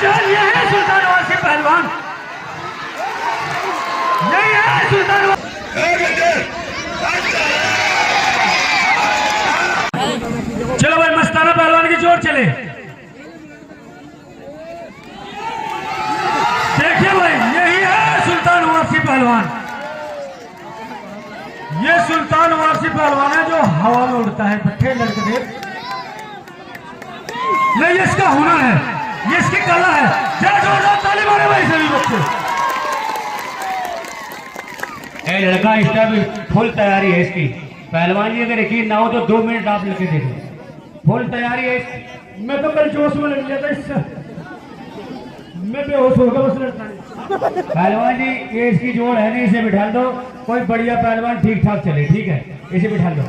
जान ये है सुल्तान वासी पहलवान, यही है सुल्तान। चलो भाई मस्ताना पहलवान की जोर चले। देखिए भाई यही है सुल्तान वासी पहलवान, ये सुल्तान वासी पहलवान है जो हवा में उड़ता है। पट्टे लड़के देख नहीं, इसका हुनर है, ये इसकी कला है। जय जोरदार ताली मारे भाई सभी बच्चे। ए लड़का इस टाइम फुल तैयारी है इसकी। पहलवान जी अगर यकीन ना हो तो 2 मिनट आप लेके देखो, फुल तैयारी है। मैं तो कल जोश में लग गया था, इससे मैं बेहोश हो गया बस लड़ता नहीं। पहलवान जी ये इसकी जोड़ है नहीं, इसे बिठा दो। कोई बढ़िया पहलवान ठीक ठाक चले, ठीक है, इसे बिठा दो।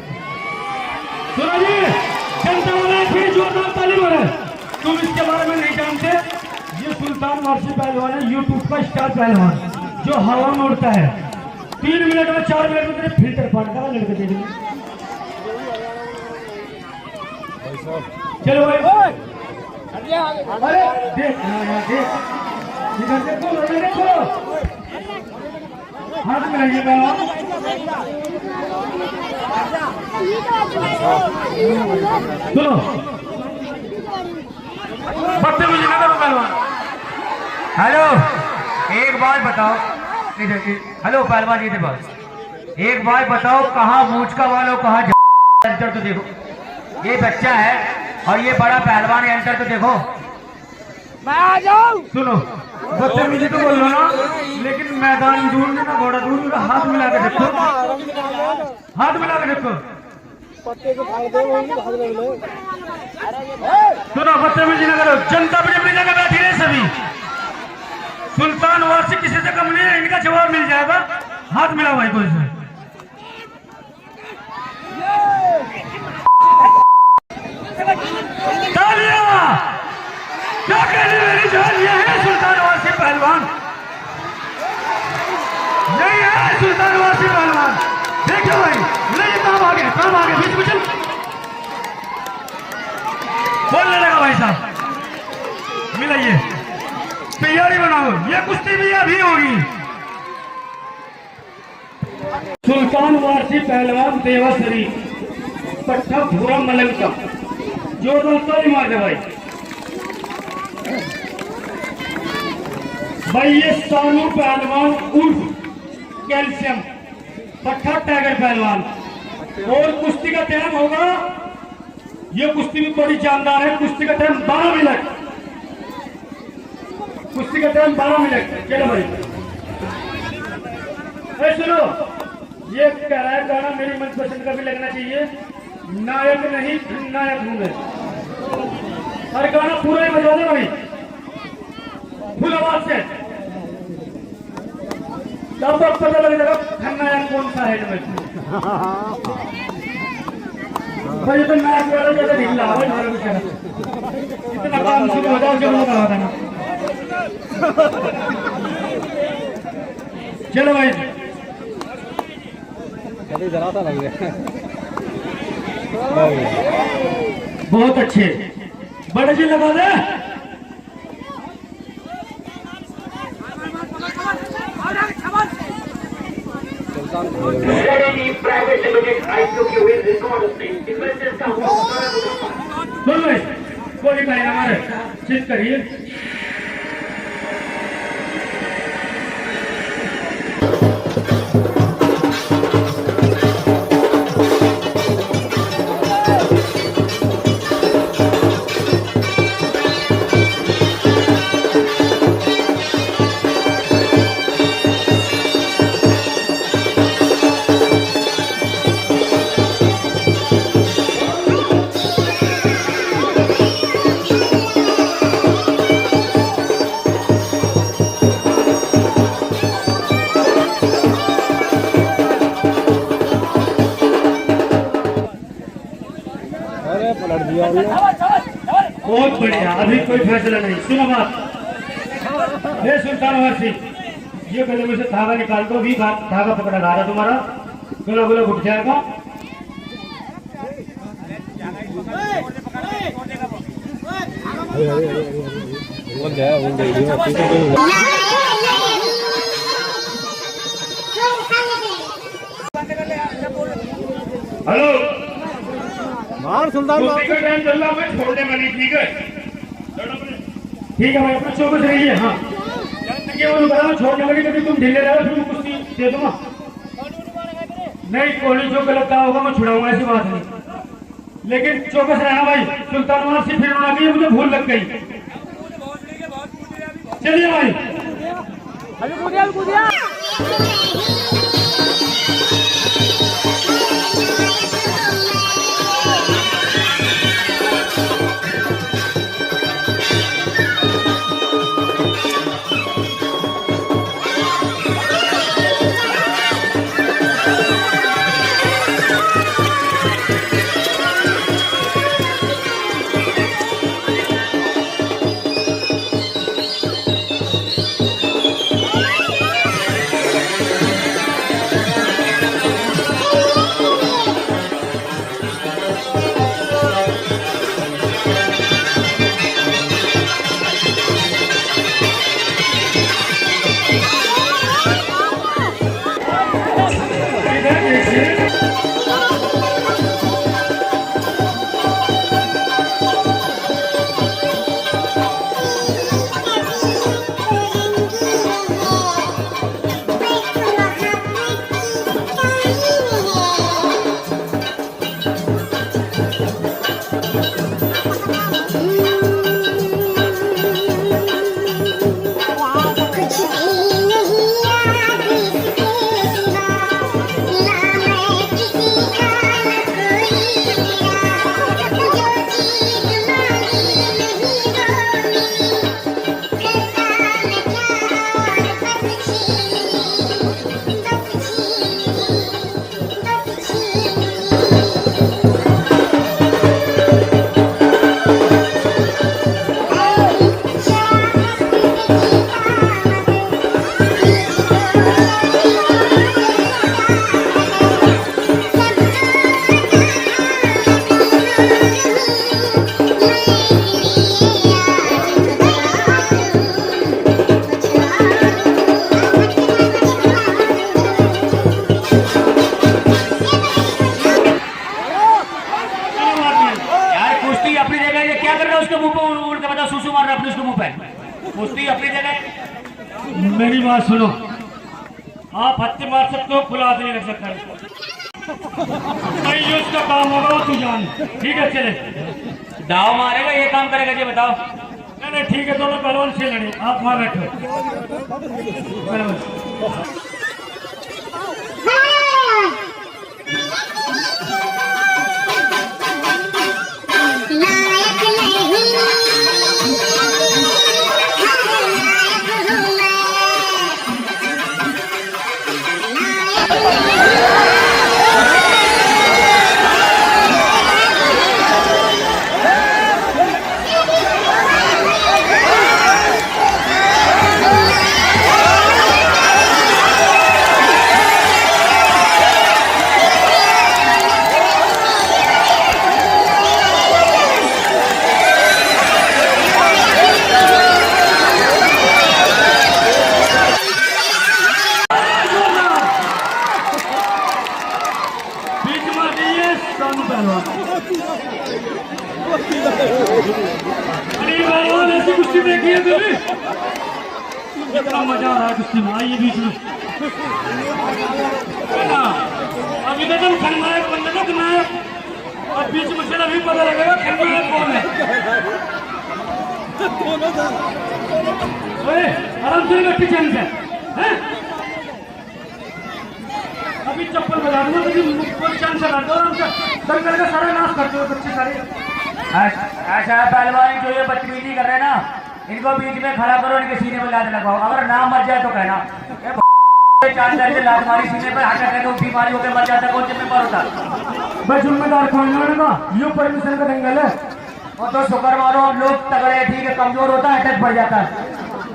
सुनो जी, जनता वाला फिर जोरदार ताली मारे। तुम इसके बारे में नहीं जानते, ये सुल्तान वासी पहलवान है, यूट्यूब का स्टार पहलवान जो हवा में उड़ता है। 3 मिनट में 4 मिनट में तेरे फिल्टर फाड़ का लड़के दे देंगे। चलो भाई, अरे देख इधर देखो, इधर देखो, हाथ मिलाइए पहलवान। सुनो बदतमीजी ना करो पहलवान। हेलो एक बात बताओ, हेलो पहलवान जी के पास एक बात बताओ, कहाँ मूछ का वालों कहाँ अंतर तो देखो। ये बच्चा है और ये बड़ा पहलवान है, अंतर तो देखो। मैं आ जाऊं। सुनो बदतमीजी तो बोल लो ना, लेकिन मैदान दूर में ना घोड़ा दूर में, हाथ मिला के देखो, हाथ मिला के देखो। सुनो बदतमीजी ना करो, जनता अपनी अपनी जगह बैठी है सभी। सुल्तान वासी किसी से कम नहीं है, इनका जवाब मिल जाएगा। हाथ मिला भाई कोई से। तालियां क्या कहने मेरी जान, ये है सुल्तान वासी पहलवान, यही है सुल्तान वासी पहलवान। देखो भाई नहीं, काम आगे बीच में चल बोलने लगा भाई साहब। मिलाइए, तैयारी बनाओ, ये कुश्ती भी अभी होगी। सुल्तान वासी पहलवान देवासरी पट्टा भूरा मलंग का जोरदार ताली मार दे भाई। भाई ये सानू पहलवान उर्फ कैल्शियम पट्टा टाइगर पहलवान। और कुश्ती का टाइम होगा, ये कुश्ती भी बड़ी जानदार है। कुश्ती का टाइम 12 मिनट, कुश्ती का टाइम 12 मिनट। चलो भाई सुनो, ये कह रहा है गाना मेरी मनपसंद का भी लगना चाहिए, नायक नहीं नायक हूं मैं। और गाना पूरा ही बजा दे भाई फुल आवाज से, तब तक पता लग जाएगा खलनायक कौन सा है तुम्हें। भाई तो नायक वाला ज्यादा ढीला भाई, मारो बेचारा। इतना काम शुरू हो जाओ, जरूर करवा देना। चलो भाई जरा सा लग गया। बहुत अच्छे, बड़े जी लगा दे। कोई भाई हमारे चित करिए। पलट दिया बहुत बढ़िया, अभी कोई फैसला नहीं। सुनो बात, हे सुल्तान वासी, ये गले में से धागा निकाल दो। भी धागा पकड़ा जा रहा तुम्हारा, गला गुला घुट जाएगा। बोल गया बोल गई हेलो मार सुल्तान तो टिकट टाइम चल रहा है, छोड़ने में नहीं, ठीक है ठीक है भाई, अपना चौकस रहिए। हाँ ये वो करा छोड़ने वाली, कभी तुम ढीले रहो फिर मैं कुश्ती दे दूंगा। नहीं कोहली जो गलत कहा होगा मैं छुड़ाऊंगा, ऐसी बात नहीं, लेकिन चौकस रहना भाई। सुल्तान वहां से फिर आ गई, मुझे भूल लग गई। चलिए भाई कुश्ती अपनी जगह। मेरी बात सुनो, आप हत्या मार सकते हो, खुला हाथ नहीं रख सकता इसको। भाई ये उसका काम होगा, वो तू जान। ठीक है चले, दाव मारेगा ये काम करेगा, ये बताओ। नहीं नहीं ठीक है, दोनों पहलवान से लड़े, आप वहां बैठो। ऐसी कुश्ती देखी है कभी? कितना मजा आ रहा है कुश्ती में। आइए बीच में अभी तो तुम खलनायक बन गए, नायक, और बीच में चला भी पता लगेगा खलनायक कौन है। ओए आराम से बैठ चैन से, हैं? अभी चप्पल बजा दूंगा, लेकिन चैन से बैठो आराम से। सर करके सारा नाश करते हो बच्चे सारे। ऐसा पहलवान जो ये बदतमीजी कर रहे हैं ना, इनको बीच में खड़ा करो, इनके सीने में लात लगाओ। अगर नाम मर जाए तो कहना से लात मारी सीने पर, हार्ट अटैक की बीमारी होकर मर जाता, कौन जिम्मेदार होता? भाई जिम्मेदार कौन है? ये परमिशन का दंगल है। और तो शुक्र मारो हम लोग तगड़े हैं, ठीक है, कमजोर होता है, अटैक बढ़ जाता है।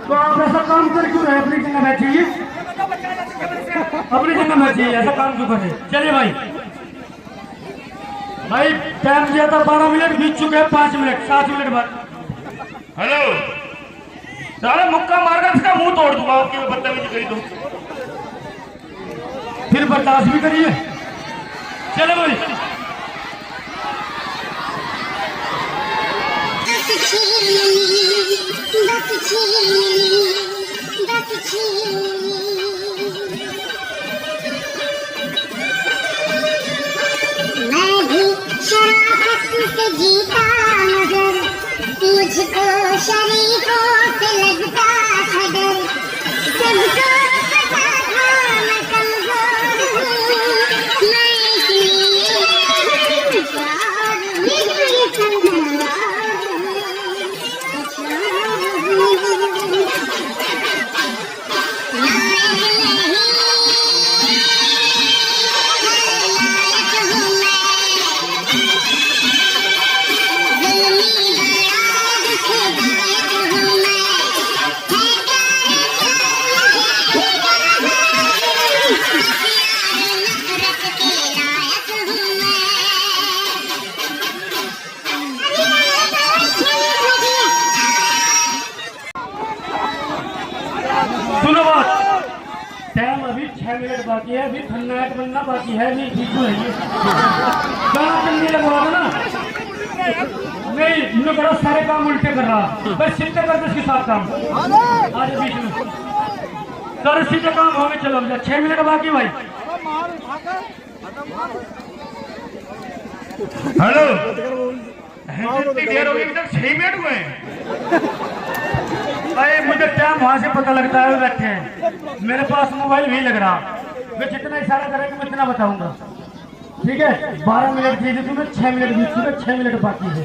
तो आप ऐसा काम कर क्यों रहे? अपनी जगह में चाहिए, अपनी जगह में चाहिए, ऐसा काम क्यों करे? चलिए भाई, भाई टाइम दिया था 12 मिनट, बीत चुके हैं 5 मिनट, 7 मिनट बाद। हेलो सारे मुक्का मारकर इसका मुंह तोड़ दूंगा आपकी मैं बदतमीजी करी तो। फिर बर्दाश्त भी करिए। चलो भाई मैं भी शराफत से जीता मगर मुझको शरीफों से लगता था डर। सबको पता था मैं कमजोर हूँ, मैं इसलिए प्यार में सुनो बात। टाइम अभी 6 मिनट बाकी है, अभी खन्नायक बनना बाकी है। नहीं ठीक है ये गाना चलने लगवा दो ना। नहीं इन्होंने करो सारे काम उल्टे कर रहा, बस सीधे कर दो इसके साथ काम। आज बीच में सारे सीधे काम होंगे। चलो 6 मिनट बाकी भाई। हेलो इतनी देर हो गई, अभी तक 6 मिनट हुए हैं। अरे मुझे टाइम वहां से पता लगता है, बैठे हैं मेरे पास मोबाइल नहीं लग रहा। मैं जितना इशारा करेंगे मैं इतना बताऊंगा, ठीक है। 12 मिनट दिए थे तुम्हें, 6 मिनट बीच में 6 मिनट बाकी है।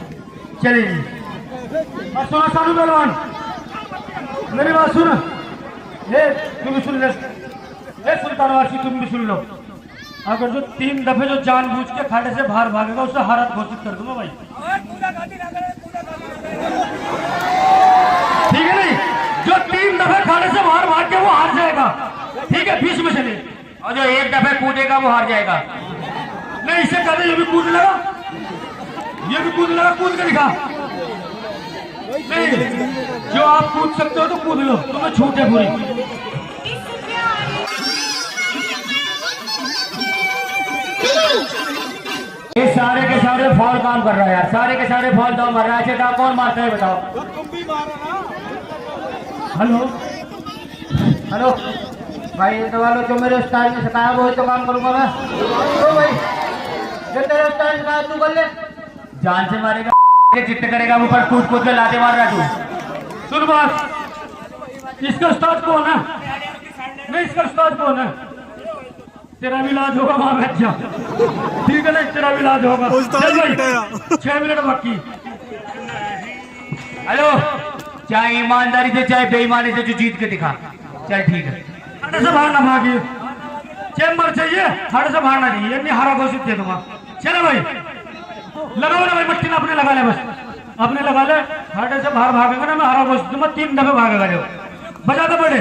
चलेगी और सुनो सानू पहलवान, मेरी बात सुन। ये तुम भी सुन ले, सुल्तान वासी तुम भी सुन लो। अगर जो 3 दफे जो जानबूझ के खाड़े से बाहर भागेगा उसे हारत घोषित कर दूंगा भाई, ठीक है। नहीं जो 3 दफे खाड़े से बाहर भाग के वो हार जाएगा, ठीक है। बीच में चले। और जो 1 दफे कूदेगा वो हार जाएगा। नहीं इसे कहते ये भी कूद लगा, ये भी कूद लगा, कूद के दिखा। नहीं जो आप कूद सकते हो तो कूद लो, तुम्हें छूट है पूरी। ये सारे के सारे फॉल काम कर रहा है यार, सारे के सारे फॉल तो मर रहा है। कौन मारता है बताओ? हेलो हेलो भाई, ये दबा लो। जो मेरे उस्ताद ने सिखाया वही तो काम करूंगा मैं। तो भाई जो तेरे उस्ताद ने सिखाया तू कर ले। जान से मारेगा, चित्त करेगा, ऊपर कूद कूद के लाते मार रहा तू। सुन बात, इसका उस्ताद कौन है? नहीं इसका उस्ताद कौन है? तेरा भी इलाज होगा वहां बैठ जा, ठीक है। नहीं तेरा भी इलाज होगा। चल भाई 6 मिनट बाकी। हेलो, चाहे ईमानदारी से चाहे बेईमानी से जो जीत के दिखा। चल ठीक है। हाड़े से बाहर ना भागिए, चेम्बर चाहिए, हाड़े से बाहर ना चाहिए। नहीं हारा घोषित दे दूंगा। चलो भाई लगाओ ना भाई, मट्टी ना अपने लगा ले, बस अपने लगा ले। हाड़े से बाहर भागेगा ना मैं हारा घोषित दूंगा। 3 दफे भागेगा जो। बजा दो बड़े।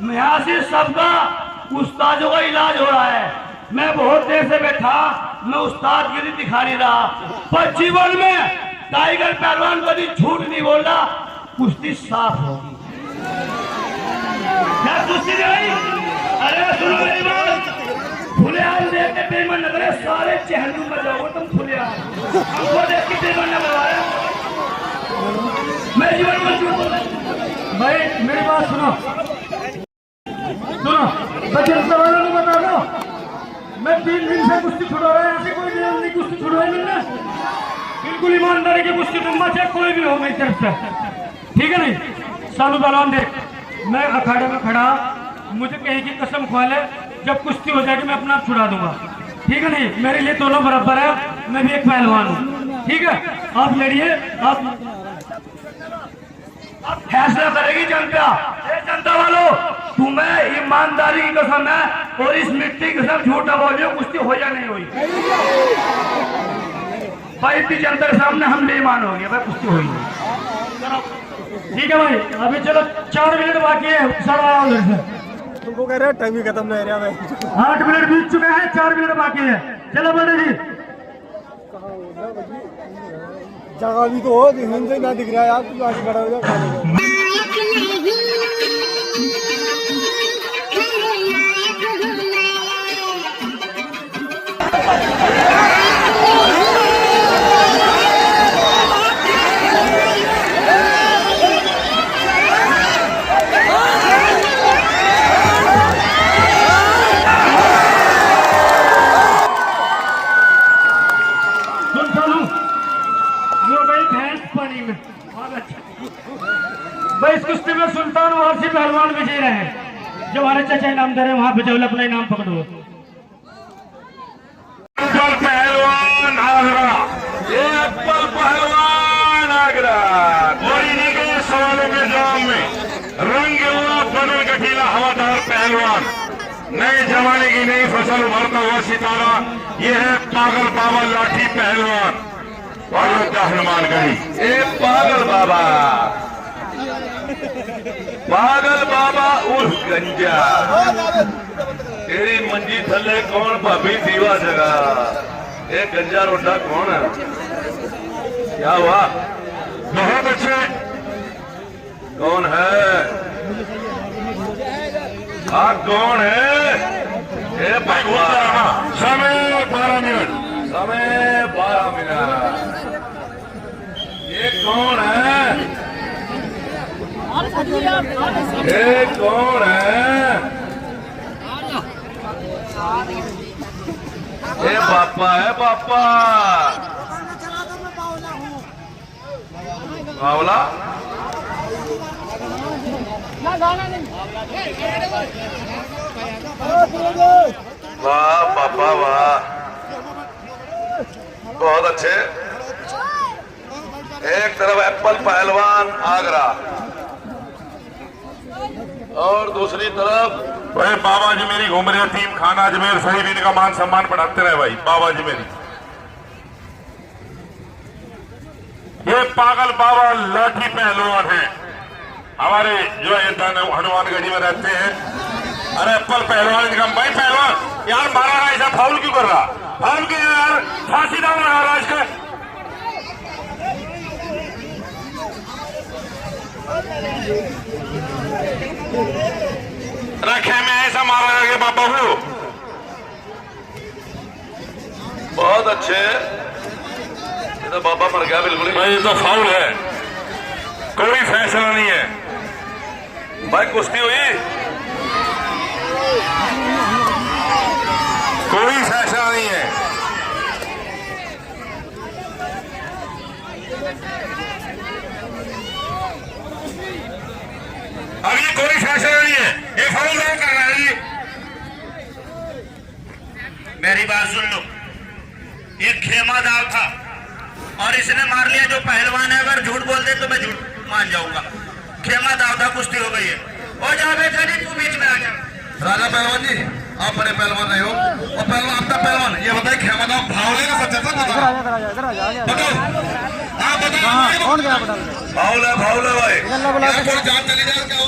यहाँ से सबका उस्तादों का इलाज हो रहा है। मैं बहुत देर से बैठा, मैं उस्तादगिरी दिखा नहीं रहा, पर जीवन में टाइगर पहलवान कभी झूठ नहीं बोल रहा, कुश्ती साफ होगी। क्या कुश्ती नहीं? अरे सुनो मेरी बात, खुले आम देख के बेईमान न करे, सारे चहलू में जाओगे तुम खुले आम, हमको देख के बेईमान न करवाया। मैं जीवन में झूठ बोल भाई, मेरी बात सुनो, बच्चे सवालों को बता दो, मैं 3 दिन से कुश्ती छुड़ा रहा है, ऐसी कोई नियम नहीं कुश्ती छुड़वाई मैंने, बिल्कुल ईमानदारी की कुश्ती तुम चाहे कोई भी हो मेरी तरफ से, ठीक है नहीं? सालू पहलवान देख, मैं अखाड़े में खड़ा, मुझे कहीं की कसम खा ले, जब कुश्ती हो जाएगी मैं अपना आप छुड़ा दूंगा, ठीक है नहीं? मेरे लिए दोनों बराबर है, मैं भी एक पहलवान हूँ, ठीक है? आप लड़िए, आप फैसला करेगी जनता। जनता वालों, तुम्हें ईमानदारी की कसम है और इस मिट्टी की कसम झूठ न बोलियो, कुश्ती हो या नहीं हुई भाई, इतनी जनता के सामने हम बेईमान हो गए भाई, कुश्ती हुई नहीं। ठीक है भाई, अभी चलो 4 मिनट बाकी है, सर आया उधर से। तुमको कह रहे हैं टाइम ही खत्म नहीं रहा है। 8 मिनट बीत चुके हैं, 4 मिनट बाकी है, चलो बड़े जी। जगह भी तो हो, हिंद से ना दिख रहा है यार, तू आगे खड़ा हो जा, नायक नहीं खलनायक हूँ भाई, इस कुश्ती में सुल्तान वारसी पहलवान विजय रहे, जो हमारे चाचा इनामदार है वहां पे जाओ, अपना इनाम पकड़ो। पहलवान आगरा, ये अब्बल पहलवान आगरा, और इन्हीं के सवालों के जवाब में रंग हुआ बनल गठीला हवादार पहलवान, नए जमाने की नई फसल उभरता हुआ सितारा, ये है पागल बाबा लाठी पहलवान अयोध्या हनुमानगढ़ी। ए पागल बाबा, पागल बाबा उर्फ गंजा, तेरी मंजी थले कौन भाभी दीवा जगह, ये गंजा रोटा कौन है? क्या हुआ? बहुत अच्छे, कौन है? आप कौन है? ये समय 12 मिनट, समय 12 मिनट, ये कौन है? ये कौन है? ये बापा है, बापा बावला, वाह बापा वाह, बहुत अच्छे। एक तरफ एप्पल पहलवान आगरा और दूसरी तरफ भाई बाबा जी मेरी घूम रहे, टीम खाना अजमेर, सही भी इनका मान सम्मान बढ़ाते रहे भाई बाबा जी मेरी। ये पागल बाबा लाठी पहलवान है हमारे, जो हनुमानगढ़ी में रहते हैं। अरे एप्पल पहलवान इनका भाई पहलवान यार, मारा रहा ऐसा फाउल क्यों कर रहा? फाउल क्यों यार, फांसी दाव लगा रहा इसका। रखे में ऐसा मारा गया बाबा को, बहुत अच्छे। ये तो बाबा मर गया बिल्कुल, भाई ये तो फाउल है, कोई फैसला नहीं है भाई। कुश्ती हुई, कोई फैसला नहीं है। अब ये कोई फैसला नहीं है, ये फाउल कर रहा है। मेरी बात सुन लो, ये खेमा दाव था और इसने मार लिया जो पहलवान है। अगर झूठ बोल दे तो मैं झूठ मान जाऊंगा। खेमा दाव था, कुश्ती हो गई है। हो जा बेटा जी, तू बीच में आ जा। राजा पहलवान जी, आप बड़े पहलवान नहीं हो और पहलवान आपका पहलवान, ये बताइए खेमा दाव भाव लेगा सच्चा था? बताओ आप बताओ, कौन गया? फाउल है भाई, जान चली जाए क्या हो?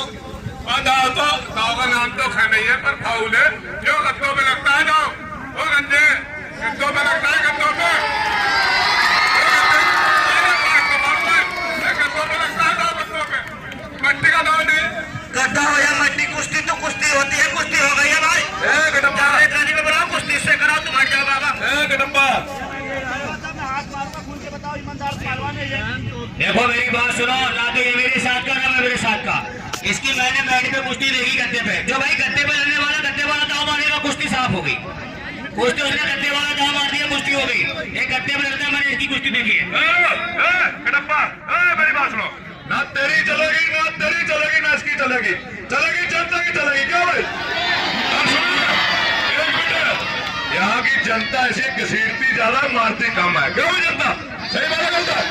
दाव तो दाव का नाम तो खा नहीं है पर फाउल है जो गद्दों पे लगता है दाव वो गंदे गद्दों पे लगता है गद्दों पे गद्दों पे लगता है दाव गद्दों पे मट्टी का दाव नहीं गद्दा हो या मट्टी कुश्ती तो कुश्ती होती है कुश्ती हो गई है भाई गडब्बा रानी में बनाओ कुश्ती से कराओ तुम हट जाओ बाबा गडब्बा देखो मेरी बात सुनो ना तो ये मेरे साथ का ना मेरे साथ का इसकी मैंने मैट पे कुश्ती देखी गद्दे पे जो भाई गद्दे पे लगने वाला गद्दे वाला दाव मारेगा कुश्ती साफ हो गई कुश्ती उसने गद्दे वाला दाव मार दिया कुश्ती हो गई एक गद्दे पे लगता है मैंने इसकी कुश्ती देखी है गडब्बा मेरी बात सुनो ना तेरी चलेगी ना तेरी चलेगी ना इसकी चलेगी चलेगी जनता की चलेगी क्या भाई यहाँ की जनता ऐसी घसीटती ज्यादा मारती कम है क्यों जनता सही बात करता है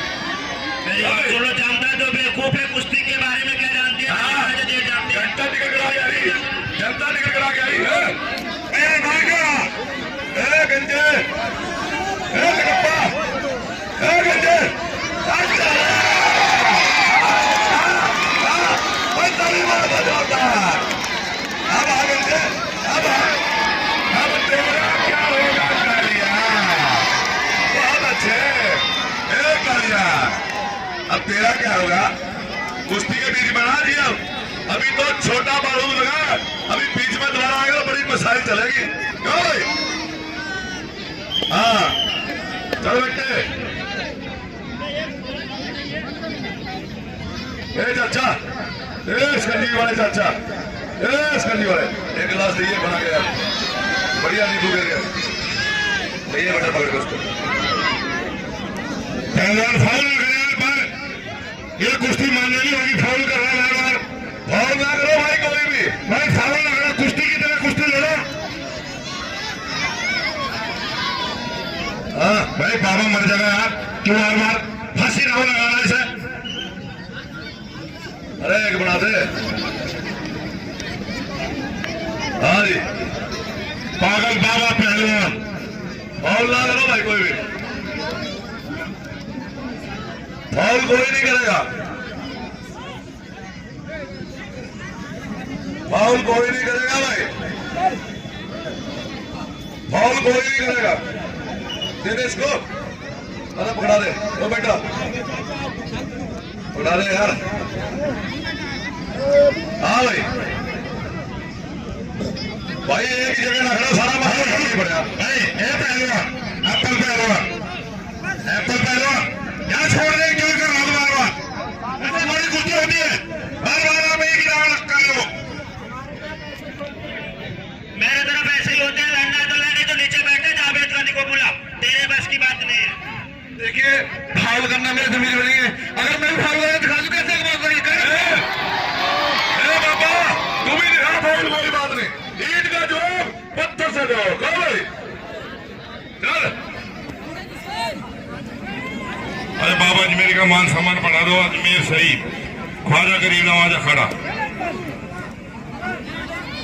चलो जानता है तो बेवकूफ है कुश्ती के बारे में क्या जानती है जनता टिकट करा के आ रही जनता टिकट करा के आ रही है गंजे गडप्पा गंजे अब आ गंजे अब तेरा क्या होगा कालिया बहुत अच्छे कालिया अब तेरा क्या होगा कुश्ती के बीच में आ जी अभी तो छोटा बारूद लगा अभी बीच में दोबारा आएगा तो बड़ी मिसाइल चलेगी क्यों भाई हाँ चलो बेटे चाचा स्कंजी वाले चाचा स्कंजी वाले एक गिलास दीजिए बना गया बढ़िया नींबू गिर गया भैया बेटा पकड़ के उसको पहलवान फाउल पर ये कुश्ती मानने नहीं होगी फाउल कर रहा है बार फाउल ना करो भाई कोई भी भाई फाउल ना करो कुश्ती की तरह कुश्ती लड़ो हाँ भाई बाबा मर जाएगा यार क्यों बार बार फांसी ना हो लगाना इसे अरे एक बना दे हाँ जी पागल बाबा पहलवान फाउल ना करो भाई कोई भी फाउल कोई नहीं करेगा फाउल कोई नहीं करेगा भाई फाउल कोई नहीं करेगा दे दे इसको अरे पकड़ा दे ओ बेटा पकड़ा दे यार हाँ भाई भाई एक ही जगह रखना सारा माहौल नहीं पड़ेगा भाई पहलवान एप्पल पहलवान यहाँ छोड़ दे क्यों कर रहा बार ऐसी बड़ी कुश्ती होती है बार आप एक ही रावण कर लो मेरे तरफ ऐसे ही होते हैं लड़ना तो लड़ने तो नीचे बैठे जावेद रानी को बुला तेरे बस की बात नहीं है देखिए फाउल करना मेरे जमीन में नहीं है अगर मैं फाउल करा दिखा दूं कैसे बाबा तुम ही दिखा फाउल कोई बात नहीं ईट का जो पत्थर से दो कहो भाई चल अरे बाबा अजमेर का मान सम्मान बढ़ा दो अजमेर शहीद ख्वाजा गरीब नवाज अखाड़ा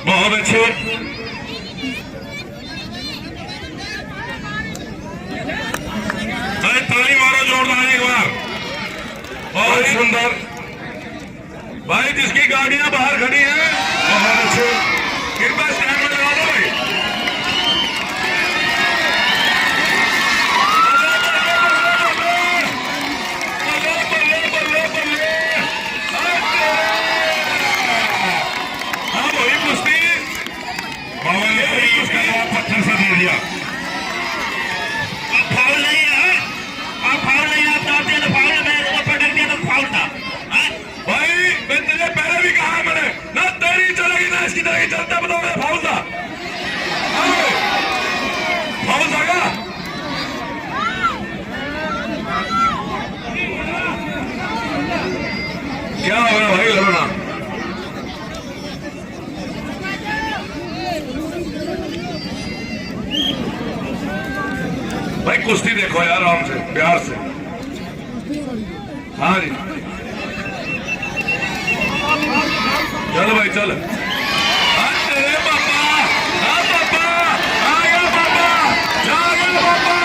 बहुत अच्छे अरे ताली मारो जोरदार एक बार बहुत ही सुंदर भाई जिसकी गाड़ियां बाहर खड़ी हैं बहुत अच्छे कृपया स्टैंड में लगा दो भाई हाँ वही कुश्ती बाबा ने उसका जवाब पत्थर से दे दिया फाउल नहीं है आप फाउल नहीं आप चाहते हैं तो फाउल मैं पटक दिया तो फाउल था भाई मैं तेरे पहले भी कहा मैंने ना तेरी चलेगी ना इसकी चलेगी चलता बताओ मैं फाउल था फाउल था क्या क्या हो रहा भाई लड़ो ना भाई कुश्ती देखो यार आराम से प्यार से हाँ जी चलो भाई चल अरे पापा हाँ पापा आ गया पापा जा गया पापा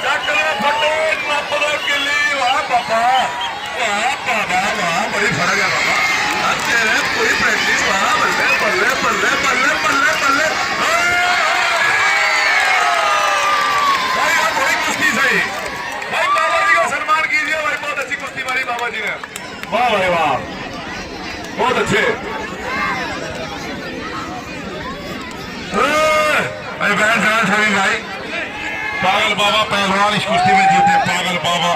चक्कर फटे नपलो गिल्ली वाह पापा वाह बड़ी बहुत अच्छे। अरे बहन सभी भाई, पागल बाबा पहलवान इस कुश्ती में जीते, पागल बाबा।